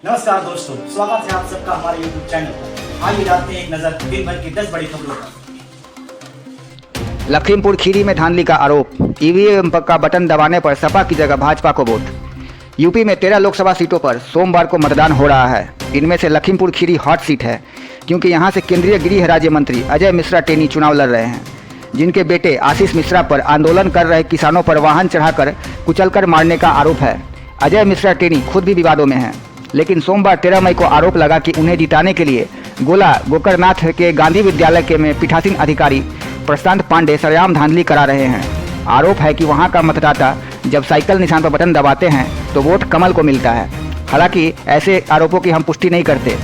नमस्कार दोस्तों, स्वागत है आप सबका हमारे YouTube चैनल पर। आइए डालते हैं एक नजर दिन भर की 10 बड़ी खबरों पर। लखीमपुर खीरी में धांधली का आरोप, ईवीएम का बटन दबाने पर सपा की जगह भाजपा को वोट। यूपी में 13 लोकसभा सीटों पर सोमवार को मतदान हो रहा है। इनमें से लखीमपुर खीरी हॉट सीट है, क्योंकि यहां से केंद्रीय गृह राज्य मंत्री अजय मिश्रा टेनी चुनाव लड़ रहे हैं, जिनके बेटे आशीष मिश्रा पर आंदोलन कर रहे किसानों पर वाहन चढ़ाकर कुचलकर मारने का आरोप है। अजय मिश्रा टेनी खुद भी विवादों में हैं, लेकिन सोमवार 13 मई को आरोप लगा कि उन्हें जिताने के लिए गोला गोकरनाथ के गांधी विद्यालय के में पीठासीन अधिकारी प्रशांत पांडे सरेआम धांधली करा रहे हैं। आरोप है कि वहां का मतदाता जब साइकिल निशान पर बटन दबाते हैं तो वोट कमल को मिलता है। हालांकि ऐसे आरोपों की हम पुष्टि नहीं करते।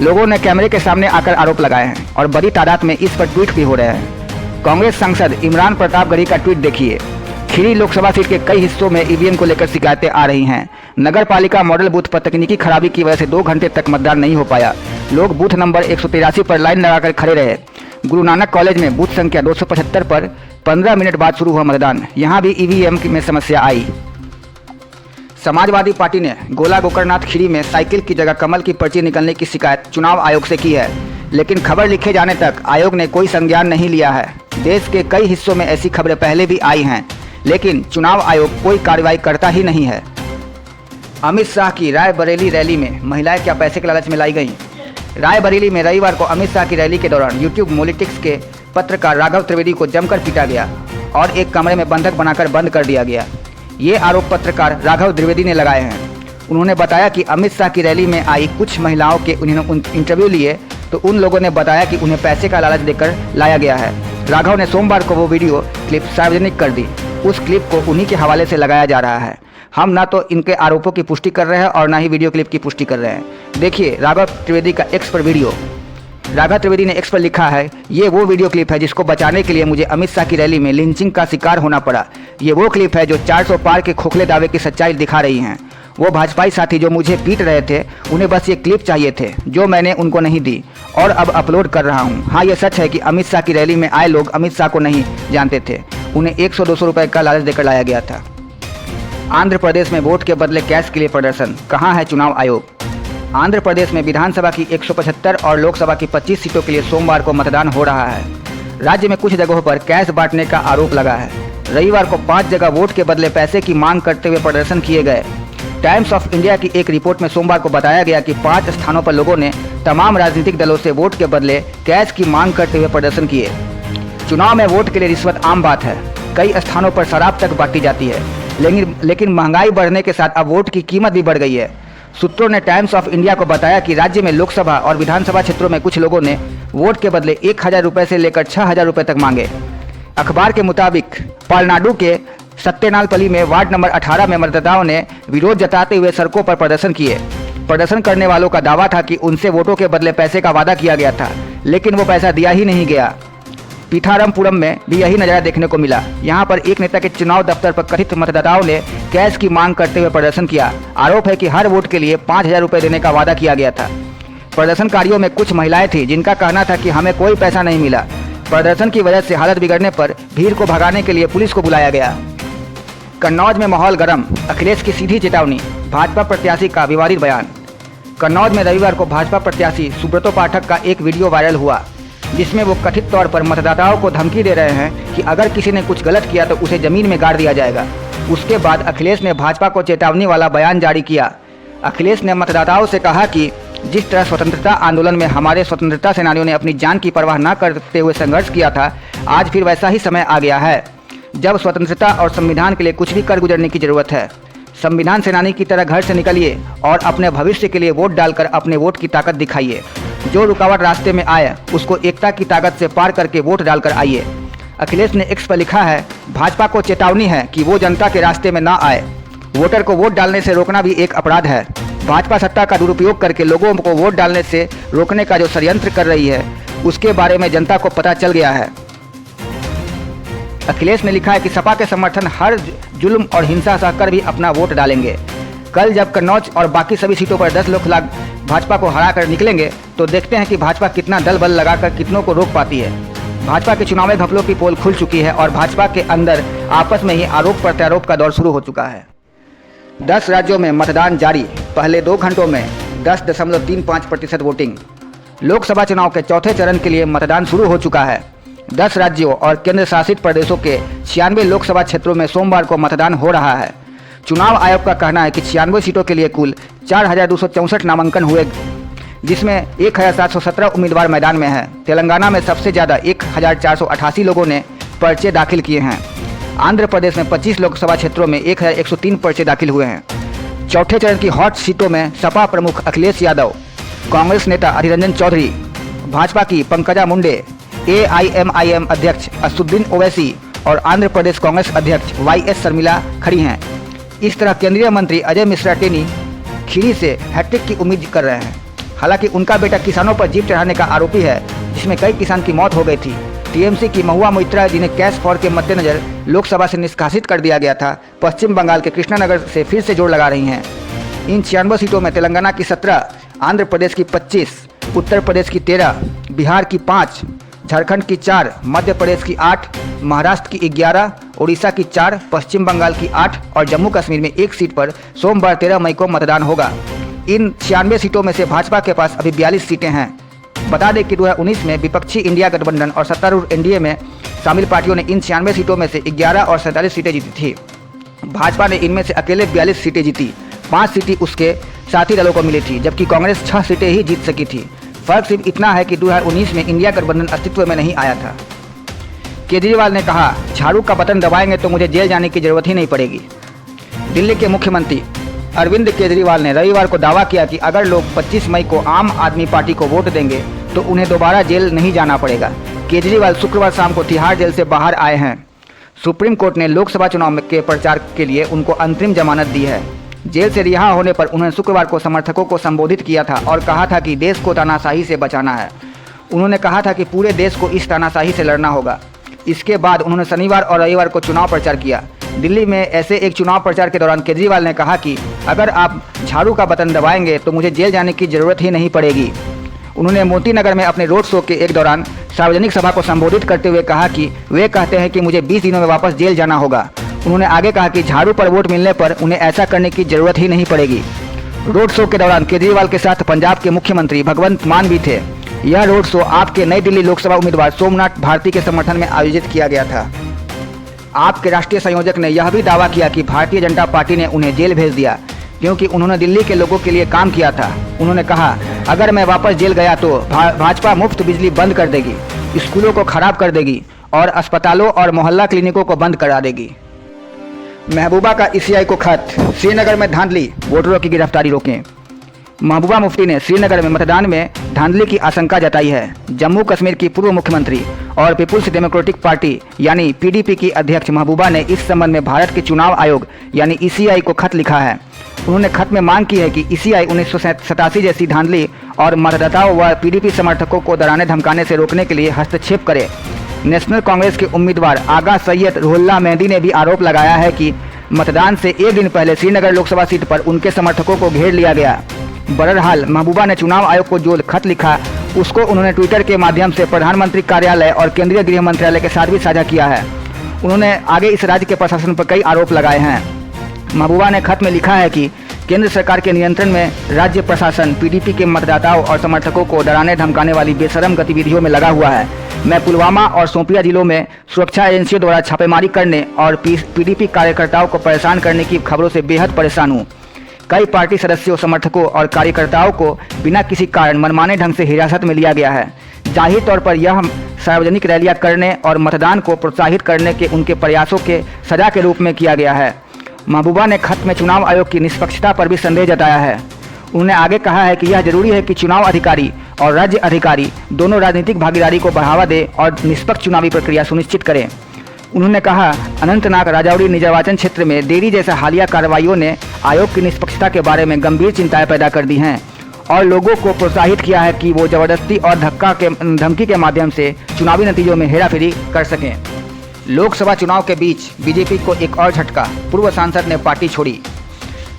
लोगों ने कैमरे के सामने आकर आरोप लगाए हैं और बड़ी तादाद में इस पर ट्वीट भी हो रहे हैं। कांग्रेस सांसद इमरान प्रतापगढ़ी का ट्वीट देखिए। खीरी लोकसभा सीट के कई हिस्सों में ईवीएम को लेकर शिकायतें आ रही हैं। नगर पालिका मॉडल बूथ पर तकनीकी खराबी की वजह से 2 घंटे तक मतदान नहीं हो पाया। लोग बूथ नंबर 183 पर लाइन लगाकर खड़े रहे। गुरु नानक कॉलेज में बूथ संख्या 275 पर 15 मिनट बाद शुरू हुआ मतदान। यहां भी ईवीएम में समस्या आई। समाजवादी पार्टी ने गोला गोकरनाथ खीरी में साइकिल की जगह कमल की पर्ची निकलने की शिकायत चुनाव आयोग से की है, लेकिन खबर लिखे जाने तक आयोग ने कोई संज्ञान नहीं लिया है। देश के कई हिस्सों में ऐसी खबरें पहले भी आई हैं, लेकिन चुनाव आयोग कोई कार्रवाई करता ही नहीं है। अमित शाह की रायबरेली रैली में महिलाएं क्या पैसे के लालच में लाई गईं? रायबरेली में रविवार को अमित शाह की रैली के दौरान यूट्यूब पॉलिटिक्स के पत्रकार राघव त्रिवेदी को जमकर पीटा गया और एक कमरे में बंधक बनाकर बंद कर दिया गया। ये आरोप पत्रकार राघव त्रिवेदी ने लगाए हैं। उन्होंने बताया कि अमित शाह की रैली में आई कुछ महिलाओं के उन्होंने इंटरव्यू लिए तो उन लोगों ने बताया कि उन्हें पैसे का लालच देकर लाया गया है। राघव ने सोमवार को वो वीडियो क्लिप सार्वजनिक कर दी। उस क्लिप को उन्हीं के हवाले से लगाया जा रहा है। हम ना तो इनके आरोपों की पुष्टि कर रहे हैं और ना ही वीडियो क्लिप की पुष्टि कर रहे हैं। देखिए राघव त्रिवेदी का एक्स पर वीडियो। राघव त्रिवेदी ने एक्स पर लिखा है, ये वो वीडियो क्लिप है जिसको बचाने के लिए मुझे अमित शाह की रैली में लिंचिंग का शिकार होना पड़ा। ये वो क्लिप है जो 400 पार के खोखले दावे की सच्चाई दिखा रही हैं। वो भाजपाई साथी जो मुझे पीट रहे थे, उन्हें बस ये क्लिप चाहिए थे जो मैंने उनको नहीं दी और अब अपलोड कर रहा हूँ। हाँ, ये सच है कि अमित शाह की रैली में आए लोग अमित शाह को नहीं जानते थे। उन्हें 100-200 रुपए का लालच देकर लाया गया था। आंध्र प्रदेश में वोट के बदले कैश के लिए प्रदर्शन, कहाँ है चुनाव आयोग? आंध्र प्रदेश में विधानसभा की 175 और लोकसभा की 25 सीटों के लिए सोमवार को मतदान हो रहा है। राज्य में कुछ जगहों पर कैश बांटने का आरोप लगा है। रविवार को 5 जगह वोट के बदले पैसे की मांग करते हुए प्रदर्शन किए गए। टाइम्स ऑफ इंडिया की एक रिपोर्ट में सोमवार को बताया गया कि 5 स्थानों पर लोगों ने तमाम राजनीतिक दलों से वोट के बदले कैश की मांग करते हुए प्रदर्शन किए। चुनाव में वोट के लिए रिश्वत आम बात है। कई स्थानों पर शराब तक बांटी जाती है, लेकिन महंगाई बढ़ने के साथ अब वोट की कीमत भी बढ़ गई है। सूत्रों ने टाइम्स ऑफ इंडिया को बताया कि राज्य में लोकसभा और विधानसभा क्षेत्रों में कुछ लोगों ने वोट के बदले 1000 रुपये से लेकर 6000 रुपये तक मांगे। अखबार के मुताबिक पलनाडु के सत्यनालपल्ली में वार्ड नंबर 18 में मतदाताओं ने विरोध जताते हुए सड़कों पर प्रदर्शन किए। प्रदर्शन करने वालों का दावा था कि उनसे वोटों के बदले पैसे का वादा किया गया था, लेकिन वो पैसा दिया ही नहीं गया। पीठारमपुरम में भी यही नज़ारा देखने को मिला। यहाँ पर एक नेता के चुनाव दफ्तर पर कथित मतदाताओं ने कैश की मांग करते हुए प्रदर्शन किया। आरोप है कि हर वोट के लिए 5000 रुपये देने का वादा किया गया था। प्रदर्शनकारियों में कुछ महिलाएं थीं जिनका कहना था कि हमें कोई पैसा नहीं मिला। प्रदर्शन की वजह से हालत बिगड़ने पर भीड़ को भगाने के लिए पुलिस को बुलाया गया। कन्नौज में माहौल गर्म, अखिलेश की सीधी चेतावनी, भाजपा प्रत्याशी का विवादित बयान। कन्नौज में रविवार को भाजपा प्रत्याशी सुब्रतो पाठक का एक वीडियो वायरल हुआ, जिसमें वो कथित तौर पर मतदाताओं को धमकी दे रहे हैं कि अगर किसी ने कुछ गलत किया तो उसे जमीन में गाड़ दिया जाएगा। उसके बाद अखिलेश ने भाजपा को चेतावनी वाला बयान जारी किया। अखिलेश ने मतदाताओं से कहा कि जिस तरह स्वतंत्रता आंदोलन में हमारे स्वतंत्रता सेनानियों ने अपनी जान की परवाह न करते हुए संघर्ष किया था, आज फिर वैसा ही समय आ गया है जब स्वतंत्रता और संविधान के लिए कुछ भी कर गुजरने की जरूरत है। संविधान सेनानी की तरह घर से निकलिए और अपने भविष्य के लिए वोट डालकर अपने वोट की ताकत दिखाइए। जो रुकावट रास्ते में आए उसको एकता की ताकत से पार करके वोट डालकर आइए। अखिलेश ने एक्स पर लिखा है, भाजपा को चेतावनी है कि वो जनता के रास्ते में ना आए। वोटर को वोट डालने से रोकना भी एक अपराध है। भाजपा सत्ता का दुरुपयोग करके लोगों को वोट डालने से रोकने का जो षड्यंत्र कर रही है, उसके बारे में जनता को पता चल गया है। अखिलेश ने लिखा है कि सपा के समर्थन हर जुल्म और हिंसा सहकर भी अपना वोट डालेंगे। कल जब कन्नौज और बाकी सभी सीटों पर 10 लाख भाजपा को हरा कर निकलेंगे तो देखते हैं कि भाजपा कितना दल बल लगाकर कितनों को रोक पाती है। भाजपा के चुनावी घपलों की पोल खुल चुकी है और भाजपा के अंदर आपस में ही आरोप प्रत्यारोप का दौर शुरू हो चुका है। 10 राज्यों में मतदान जारी। पहले 2 घंटों में 10.35% वोटिंग। लोकसभा चुनाव के चौथे चरण के लिए मतदान शुरू हो चुका है। 10 राज्यों और केंद्र शासित प्रदेशों के 96 लोकसभा क्षेत्रों में सोमवार को मतदान हो रहा है। चुनाव आयोग का कहना है कि 96 सीटों के लिए कुल 4,264 नामांकन हुए, जिसमें 1,717 उम्मीदवार मैदान में हैं। तेलंगाना में सबसे ज़्यादा 1,488 लोगों ने पर्चे दाखिल किए हैं। आंध्र प्रदेश में 25 लोकसभा क्षेत्रों में 1,103 पर्चे दाखिल हुए हैं। चौथे चरण की हॉट सीटों में सपा प्रमुख अखिलेश यादव, कांग्रेस नेता अधीर रंजन चौधरी, भाजपा की पंकजा मुंडे, AIMIM अध्यक्ष असदुद्दीन ओवैसी और आंध्र प्रदेश कांग्रेस अध्यक्ष YS शर्मिला खड़ी हैं। इस तरह केंद्रीय मंत्री अजय मिश्रा टेनी खीरी से हैट्रिक की उम्मीद कर रहे हैं। हालांकि उनका बेटा किसानों पर जीप चढ़ाने का आरोपी है, जिसमें कई किसान की मौत हो गई थी। TMC की महुआ मोइत्रा, जिन्हें कैश फॉर के मद्देनजर लोकसभा से निष्कासित कर दिया गया था, पश्चिम बंगाल के कृष्णानगर से फिर से जोड़ लगा रही हैं। इन 96 सीटों में तेलंगाना की 17, आंध्र प्रदेश की 25, उत्तर प्रदेश की 13, बिहार की 5, झारखंड की 4, मध्य प्रदेश की 8, महाराष्ट्र की 11, उड़ीसा की 4, पश्चिम बंगाल की 8 और जम्मू कश्मीर में 1 सीट पर सोमवार 13 मई को मतदान होगा। इन 96 सीटों में से भाजपा के पास अभी 42 सीटें हैं। बता दें कि 2019 में विपक्षी इंडिया गठबंधन और सत्तारूढ़ NDA में शामिल पार्टियों ने इन 96 सीटों में से 11 और 47 सीटें जीती थी। भाजपा ने इनमें से अकेले 42 सीटें जीती, 5 सीटें उसके साथी दलों को मिली थी, जबकि कांग्रेस 6 सीटें ही जीत सकी थी। फर्क सिर्फ इतना है कि 2019 में इंडिया गठबंधन अस्तित्व में नहीं आया था। केजरीवाल ने कहा, झाड़ू का बटन दबाएंगे तो मुझे जेल जाने की जरूरत ही नहीं पड़ेगी। दिल्ली के मुख्यमंत्री अरविंद केजरीवाल ने रविवार को दावा किया कि अगर लोग 25 मई को आम आदमी पार्टी को वोट देंगे तो उन्हें दोबारा जेल नहीं जाना पड़ेगा। केजरीवाल शुक्रवार शाम को तिहाड़ जेल से बाहर आए हैं। सुप्रीम कोर्ट ने लोकसभा चुनाव के प्रचार के लिए उनको अंतरिम जमानत दी है। जेल से रिहा होने पर उन्होंने शुक्रवार को समर्थकों को संबोधित किया था और कहा था कि देश को तानाशाही से बचाना है। उन्होंने कहा था कि पूरे देश को इस तानाशाही से लड़ना होगा। इसके बाद उन्होंने शनिवार और रविवार को चुनाव प्रचार किया। दिल्ली में ऐसे एक चुनाव प्रचार के दौरान केजरीवाल ने कहा कि अगर आप झाड़ू का बटन दबाएंगे तो मुझे जेल जाने की जरूरत ही नहीं पड़ेगी। उन्होंने मोती नगर में अपने रोड शो के एक दौरान सार्वजनिक सभा को संबोधित करते हुए कहा कि वे कहते हैं कि मुझे 20 दिनों में वापस जेल जाना होगा। उन्होंने आगे कहा कि झाड़ू पर वोट मिलने पर उन्हें ऐसा करने की जरूरत ही नहीं पड़ेगी। रोड शो के दौरान केजरीवाल के साथ पंजाब के मुख्यमंत्री भगवंत मान भी थे। यह रोड शो आप के नई दिल्ली लोकसभा उम्मीदवार सोमनाथ भारती के समर्थन में आयोजित किया गया था। आप के राष्ट्रीय संयोजक ने यह भी दावा किया कि भारतीय जनता पार्टी ने उन्हें जेल भेज दिया क्योंकि उन्होंने दिल्ली के लोगों के लिए काम किया था। उन्होंने कहा, अगर मैं वापस जेल गया तो भाजपा मुफ्त बिजली बंद कर देगी, स्कूलों को खराब कर देगी और अस्पतालों और मोहल्ला क्लिनिकों को बंद करा देगी। महबूबा का ECI को खत, श्रीनगर में धांधली, वोटरों की गिरफ्तारी रोकें। महबूबा मुफ्ती ने श्रीनगर में मतदान में धांधली की आशंका जताई है। जम्मू कश्मीर की पूर्व मुख्यमंत्री और पीपुल्स डेमोक्रेटिक पार्टी यानी PDP की अध्यक्ष महबूबा ने इस संबंध में भारत के चुनाव आयोग यानी ECI को खत लिखा है। उन्होंने खत में मांग की है कि ECI 1987 जैसी धांधली और मतदाताओं व PDP समर्थकों को डराने धमकाने से रोकने के लिए हस्तक्षेप करे। नेशनल कांग्रेस के उम्मीदवार आगा सैयद रुहुल्ला मेहदी ने भी आरोप लगाया है कि मतदान से एक दिन पहले श्रीनगर लोकसभा सीट पर उनके समर्थकों को घेर लिया गया। बहरहाल महबूबा ने चुनाव आयोग को जो खत लिखा उसको उन्होंने ट्विटर के माध्यम से प्रधानमंत्री कार्यालय और केंद्रीय गृह मंत्रालय के साथ भी साझा किया है। उन्होंने आगे इस राज्य के प्रशासन पर कई आरोप लगाए हैं। महबूबा ने खत में लिखा है कि केंद्र सरकार के नियंत्रण में राज्य प्रशासन PDP के मतदाताओं और समर्थकों को डराने धमकाने वाली बेशरम गतिविधियों में लगा हुआ है। मैं पुलवामा और शोपियां जिलों में सुरक्षा एजेंसियों द्वारा छापेमारी करने और PDP कार्यकर्ताओं को परेशान करने की खबरों से बेहद परेशान हूँ। कई पार्टी सदस्यों, समर्थकों और कार्यकर्ताओं को बिना किसी कारण मनमाने ढंग से हिरासत में लिया गया है। जाहिर तौर पर यह सार्वजनिक रैलियां करने और मतदान को प्रोत्साहित करने के उनके प्रयासों के सजा के रूप में किया गया है। महबूबा ने खत में चुनाव आयोग की निष्पक्षता पर भी संदेह जताया है। उन्होंने आगे कहा है कि यह जरूरी है कि चुनाव अधिकारी और राज्य अधिकारी दोनों राजनीतिक भागीदारी को बढ़ावा दें और निष्पक्ष चुनावी प्रक्रिया सुनिश्चित करें। उन्होंने कहा, अनंतनाग राजौरी निर्वाचन क्षेत्र में देरी जैसा हालिया कार्रवाइयों ने आयोग की निष्पक्षता के बारे में गंभीर चिंताएं पैदा कर दी हैं और लोगों को प्रोत्साहित किया है कि वो जबरदस्ती और धमकी के माध्यम से चुनावी नतीजों में हेराफेरी कर सकें। लोकसभा चुनाव के बीच बीजेपी को एक और झटका, पूर्व सांसद ने पार्टी छोड़ी।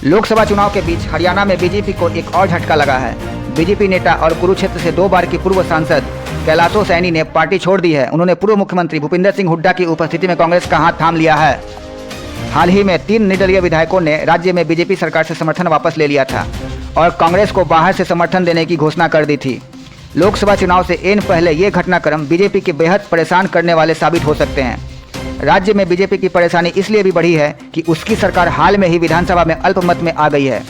लोकसभा चुनाव के बीच हरियाणा में बीजेपी को एक और झटका लगा है। बीजेपी नेता और कुरुक्षेत्र से 2 बार की पूर्व सांसद कैलाशो सैनी ने पार्टी छोड़ दी है। उन्होंने पूर्व मुख्यमंत्री भूपिंदर सिंह हुड्डा की उपस्थिति में कांग्रेस का हाथ थाम लिया है। हाल ही में 3 निर्दलीय विधायकों ने राज्य में बीजेपी सरकार से समर्थन वापस ले लिया था। और कांग्रेस को बाहर से समर्थन देने की घोषणा कर दी थी। लोकसभा चुनाव से एन पहले ये घटनाक्रम बीजेपी के बेहद परेशान करने वाले साबित हो सकते हैं। राज्य में बीजेपी की परेशानी इसलिए भी बढ़ी है कि उसकी सरकार हाल में ही विधानसभा में अल्पमत में आ गई है।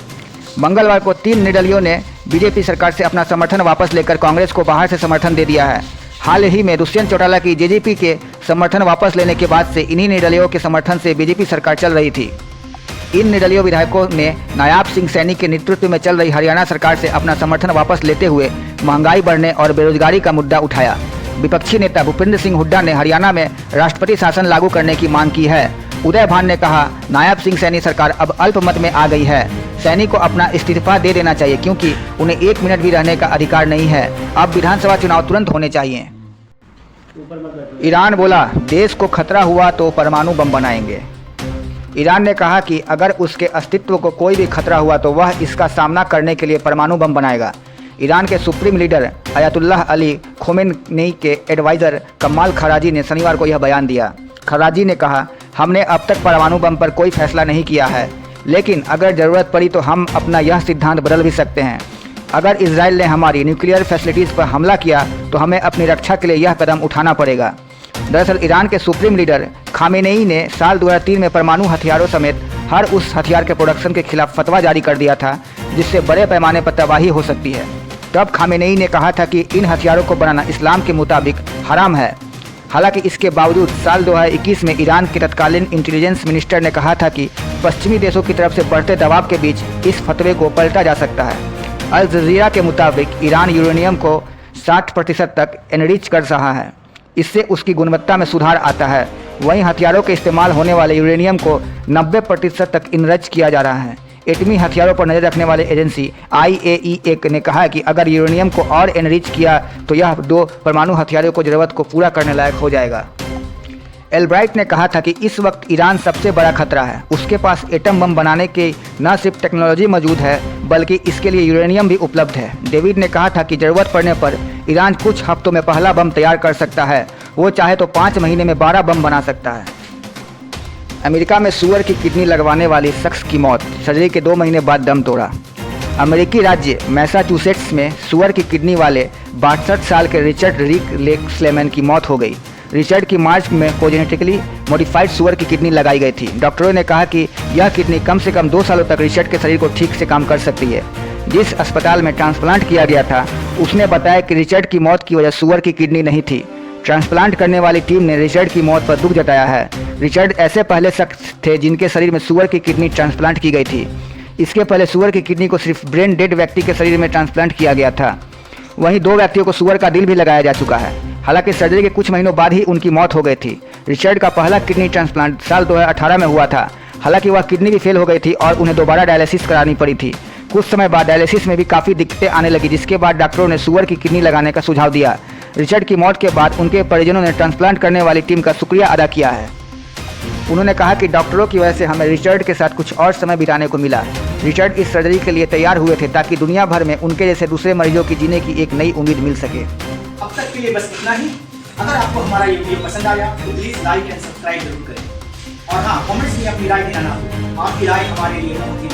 मंगलवार को 3 निर्दलीयों ने बीजेपी सरकार से अपना समर्थन वापस लेकर कांग्रेस को बाहर से समर्थन दे दिया है। हाल ही में दुष्यंत चौटाला की जेजेपी के समर्थन वापस लेने के बाद से इन्हीं निर्दलीयों के समर्थन से बीजेपी सरकार चल रही थी। इन निर्दलीय विधायकों ने नायाब सिंह सैनी के नेतृत्व में चल रही हरियाणा सरकार से अपना समर्थन वापस लेते हुए महंगाई बढ़ने और बेरोजगारी का मुद्दा उठाया। विपक्षी नेता भूपेंद्र सिंह हुड्डा ने हरियाणा में राष्ट्रपति शासन लागू करने की मांग की है। उदय भान ने कहा, नायाब सिंह सैनी सरकार अब अल्पमत में आ गई है। सैनी को अपना इस्तीफा दे देना चाहिए क्योंकि उन्हें 1 मिनट भी रहने का अधिकार नहीं है। अब विधानसभा चुनाव तुरंत होने चाहिए। ईरान बोला, देश को खतरा हुआ तो परमाणु बम बनाएंगे। ईरान ने कहा कि अगर उसके अस्तित्व को कोई भी खतरा हुआ तो वह इसका सामना करने के लिए परमाणु बम बनाएगा। ईरान के supreme leader Ayatollah Ali Khomeini के एडवाइज़र कमाल खराजी ने शनिवार को यह बयान दिया। खराजी ने कहा, हमने अब तक परमाणु बम पर कोई फैसला नहीं किया है, लेकिन अगर ज़रूरत पड़ी तो हम अपना यह सिद्धांत बदल भी सकते हैं। अगर इजराइल ने हमारी न्यूक्लियर फैसिलिटीज़ पर हमला किया तो हमें अपनी रक्षा के लिए यह कदम उठाना पड़ेगा। दरअसल ईरान के सुप्रीम लीडर खामेनेई ने साल 2003 में परमाणु हथियारों समेत हर उस हथियार के प्रोडक्शन के खिलाफ फतवा जारी कर दिया था जिससे बड़े पैमाने पर तबाही हो सकती है। तब खामेनेई ने कहा था कि इन हथियारों को बनाना इस्लाम के मुताबिक हराम है। हालांकि इसके बावजूद साल 2021 में ईरान के तत्कालीन इंटेलिजेंस मिनिस्टर ने कहा था कि पश्चिमी देशों की तरफ से बढ़ते दबाव के बीच इस फतवे को पलटा जा सकता है। अल जज़ीरा के मुताबिक ईरान यूरेनियम को 60% तक एनरिच कर रहा है। इससे उसकी गुणवत्ता में सुधार आता है। वहीं हथियारों के इस्तेमाल होने वाले यूरेनियम को 90% तक इनरिच किया जा रहा है। एटमी हथियारों पर नजर रखने वाले एजेंसी IAEA ने कहा कि अगर यूरेनियम को और एनरिच किया तो यह 2 परमाणु हथियारों को ज़रूरत को पूरा करने लायक हो जाएगा। एल्ब्राइट ने कहा था कि इस वक्त ईरान सबसे बड़ा खतरा है। उसके पास एटम बम बनाने की न सिर्फ टेक्नोलॉजी मौजूद है बल्कि इसके लिए यूरेनियम भी उपलब्ध है। डेविड ने कहा था कि ज़रूरत पड़ने पर ईरान कुछ हफ्तों में पहला बम तैयार कर सकता है। वो चाहे तो 5 महीने में 12 बम बना सकता है। अमेरिका में सुअर की किडनी लगवाने वाली शख्स की मौत, सर्जरी के 2 महीने बाद दम तोड़ा। अमेरिकी राज्य मैसाचुसेट्स में सुअर की किडनी वाले 62 साल के रिचर्ड रिक स्लेमन की मौत हो गई। रिचर्ड की मार्च में जेनेटिकली मॉडिफाइड सुअर की किडनी लगाई गई थी। डॉक्टरों ने कहा कि यह किडनी कम से कम 2 सालों तक रिचर्ड के शरीर को ठीक से काम कर सकती है। जिस अस्पताल में ट्रांसप्लांट किया गया था उसने बताया कि रिचर्ड की मौत की वजह सुअर की किडनी नहीं थी। ट्रांसप्लांट करने वाली टीम ने रिचर्ड की मौत पर दुख जताया है। रिचर्ड ऐसे पहले शख्स थे जिनके शरीर में सुअर की किडनी ट्रांसप्लांट की गई थी। इसके पहले सुअर की किडनी को सिर्फ ब्रेन डेड व्यक्ति के शरीर में ट्रांसप्लांट किया गया था। वहीं 2 व्यक्तियों को सुअर का दिल भी लगाया जा चुका है। हालांकि सर्जरी के कुछ महीनों बाद ही उनकी मौत हो गई थी। रिचर्ड का पहला किडनी ट्रांसप्लांट साल 2018 में हुआ था। हालांकि वह किडनी भी फेल हो गई थी और उन्हें दोबारा डायलिसिस करानी पड़ी थी। कुछ समय बाद डायलिसिस में भी काफ़ी दिक्कतें आने लगी, जिसके बाद डॉक्टरों ने सुअर की किडनी लगाने का सुझाव दिया। रिचर्ड की मौत के बाद उनके परिजनों ने ट्रांसप्लांट करने वाली टीम का शुक्रिया अदा किया है। उन्होंने कहा कि डॉक्टरों की वजह से हमें रिचर्ड के साथ कुछ और समय बिताने को मिला। रिचर्ड इस सर्जरी के लिए तैयार हुए थे ताकि दुनिया भर में उनके जैसे दूसरे मरीजों की जीने की एक नई उम्मीद मिल सके। अब तक के लिए बस इतना ही। अगर आपको हमारा ये वीडियो पसंद आया तो प्लीज़ लाइक एंड सब्सक्राइब जरूर करें। और हाँ, कमेंट्स में अपनी राय देना ना भूलें। आपकी राय हमारे लिए बहुत ही